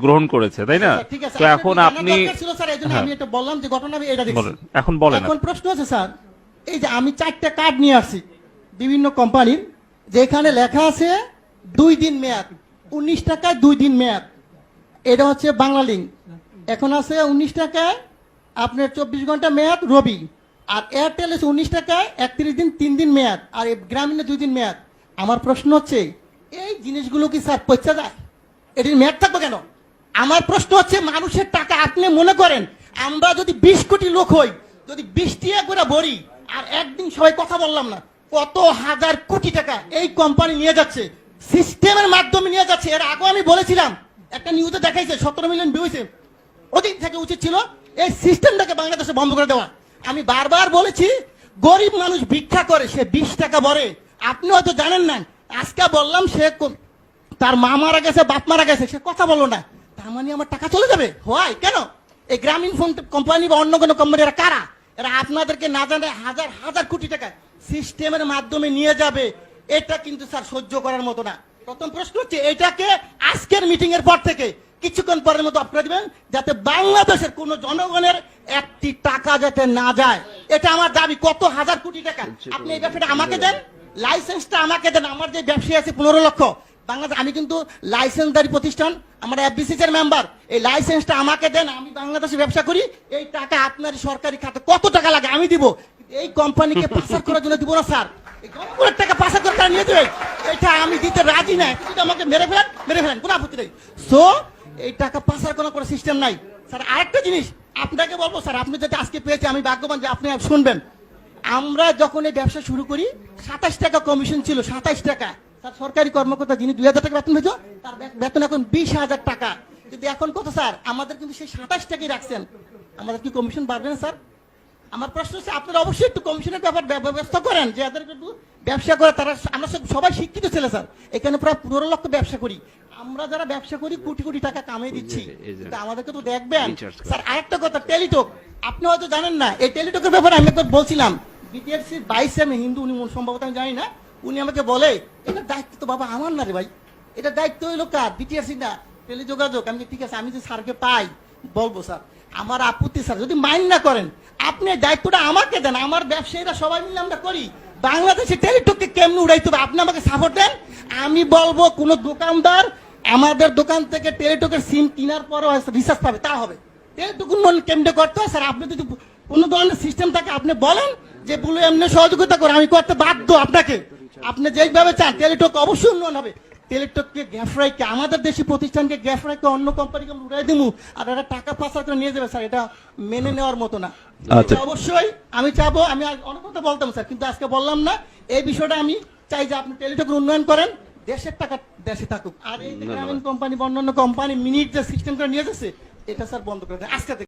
গ্রহণ করেছে, তাই না? তো এখন আপনি আমি এটা বললাম যে ঘটনা আমি এটা দেখছি। এখন বলেন। এখন প্রশ্ন আছে স্যার, এই যে আমি 4টা কার্ড নিয়ে আসছি বিভিন্ন কোম্পানির, যেখানে লেখা আছে 2 দিন মেয়াদ, 19 টাকায় 2 দিন মেয়াদ। এটা হচ্ছে বাংলা লিঙ্ক। এখন আছে 19 টাকায় আপনার 24 ঘন্টা মেয়াদ রবি, আর এয়ারটেল আছে 19 টাকায় 31 দিন 3 দিন মেয়াদ, আর গ্রামীণে 2 দিন মেয়াদ। আমার প্রশ্ন হচ্ছে এই জিনিসগুলো কি স্যার পয়সা যায়? এটির মেয়াদ থাকবে কেন? আমার প্রশ্ন হচ্ছে মানুষের টাকা আপনি মনে করেন আমরা যদি 20 কোটি লোক হই, যদি 20 টাকা করে ভরি, আর একদিন সবাই কথা বললাম না, কত হাজার কোটি টাকা এই কোম্পানি নিয়ে যাচ্ছে, সিস্টেমের মাধ্যমে নিয়ে যাচ্ছে। এর আগে আমি বলেছিলাম, একটা নিউজে দেখাইছে 17 মিলিয়ন ভিউ হয়েছে। ওদিন থেকে উচিত ছিল এই সিস্টেমটাকে বাংলাদেশে বন্ধ করে দেওয়া। আমি বারবার বলেছি গরিব মানুষ ভিক্ষা করে, সে 20 টাকা ভরে। আপনি হয়তো জানেন না, আজকে বললাম সে তার মা মারা গেছে, বাপ মারা গেছে, সে কথা বললো না, তার মানে আমার টাকা চলে যাবে? হয় কেন? এই গ্রামীণ ফোন কোম্পানি বা অন্য কোনো কোম্পানি এরা কারা? এরা আপনাদেরকে না জানে হাজার হাজার কোটি টাকা সিস্টেমের মাধ্যমে নিয়ে যাবে। এটা কিন্তু স্যার সহ্য করার মতো না। প্রথম প্রশ্ন হচ্ছে এটাকে আজকের মিটিং এর পর থেকে কিছুক্ষণ পরের মতো আপনারা দিবেন, যাতে বাংলাদেশের কোন জনগণের একটি টাকা যাতে না যায়। এটা আমার দাবি। কত হাজার কোটি টাকা আপনি এই ব্যবসাটা আমাকে দেন, লাইসেন্সটা আমাকে দেন। আমার যে ব্যবসায়ী আছে 15 লক্ষ বাংলাদেশ, আমি কিন্তু লাইসেন্সদারি প্রতিষ্ঠান, আমরা এফবিসিসি এর মেম্বার। এই লাইসেন্সটা আমাকে দেন, আমি বাংলাদেশে ব্যবসা করি। এই টাকা আপনার সরকারি খাতে কত টাকা লাগে আমি দিব, এই কোম্পানিকে পাচার করার জন্য দিব না স্যার। এই জনগণের টাকা পাচার করে তারা নিয়ে দেবে, এটা আমি দিতে রাজি না। কিন্তু আমাকে মেরে ফেলেন, কোনো আপত্তি নেই। সো এই টাকা পাচার করার কোনো সিস্টেম নাই স্যার। আরেকটা জিনিস আপনাকে বলবো স্যার, আপনি যদি আজকে পেয়েছে আমি ভাগ্যবান যে আপনি শুনবেন। আমরা যখন এই ব্যবসা শুরু করি 27 টাকা কমিশন ছিল, 27 টাকা। স্যার সরকারি কর্মকর্তা যিনি 2000 টাকা বেতন পেত, তার বেতন এখন 20,000 টাকা। কিন্তু এখন কত স্যার? আমাদের কিন্তু সেই 27 টাকাই রাখছেন। আমাদের কি কমিশন বাড়বে না স্যার? আমার প্রশ্ন হচ্ছে আপনারা অবশ্যই একটু কমিশনের ব্যাপার ব্যবস্থা করেন, যে এদের একটু ব্যবসা করে তারা। আমরা সবাই শিক্ষিত ছেলে স্যার, এখানে প্রায় 15 লক্ষ ব্যবসা করি। আমরা যারা ব্যবসা করি কোটি কোটি টাকা কামিয়ে দিচ্ছি, কিন্তু আমাদেরকে তো দেখবেন স্যার। আরেকটা কথা, টেলিটক আপনি হয়তো জানেন না। এই টেলিটকের ব্যাপারে আমি একবার বলছিলাম, বিটিআরসির 22 আমি হিন্দু, উনি সম্ভবত আমি জানি না, উনি আমাকে বলে এটা দায়িত্ব তো বাবা আমার না রে ভাই, এটা দায়িত্ব হইলো কার? বিটিআরসি না, টেলিযোগাযোগ। আমি ঠিক আছে, আমি যে স্যারকে পাই বলবো স্যার, আমার আপত্তি স্যার যদি মাইন্ড না করেন, আপনি দায়িত্বটা আমাকে দেন। আমার ব্যবসায়ীরা সবাই মিলে আমরা করি। বাংলাদেশে টেলিটককে কেমনে উড়াইতে হবে আপনি আমাকে সাপোর্ট দেন। আমি বলবো কোন দোকানদার আমাদের দোকান থেকে টেলিটকের সিম কেনার পরও রিচার্জ পাবে, তা হবে। টেলিটক কেমনে করতে হয় স্যার? আপনি যদি কোনো ধরনের সিস্টেম থাকে আপনি বলেন যে বলে এমনি সহযোগিতা করে, আমি করতে বাধ্য আপনাকে। আপনি যেভাবে চান টেলিটক অবশ্যই উন্নয়ন হবে। টেলিটককে গ্যাফরাইকে, আমাদের দেশি প্রতিষ্ঠানকে গ্যাফরাইকে অন্য কোম্পানিকে উড়াই দিব, আর এটা টাকা পাচার করে নিয়ে যাবে স্যার, এটা মেনে নেওয়ার মতো না। অবশ্যই আমি চাবো, আমি অনেক কথা বলতাম স্যার, কিন্তু আজকে বললাম না। এই বিষয়টা আমি চাই যে আপনি টেলিটকের উন্নয়ন করেন, দেশের টাকা দেশে থাকুক। আর এই গ্রামীণ কোম্পানি বা অন্যান্য কোম্পানি মিনিট যে সিস্টেম করে নিয়ে যাচ্ছে, এটা স্যার বন্ধ করে দেন আজকে থেকে।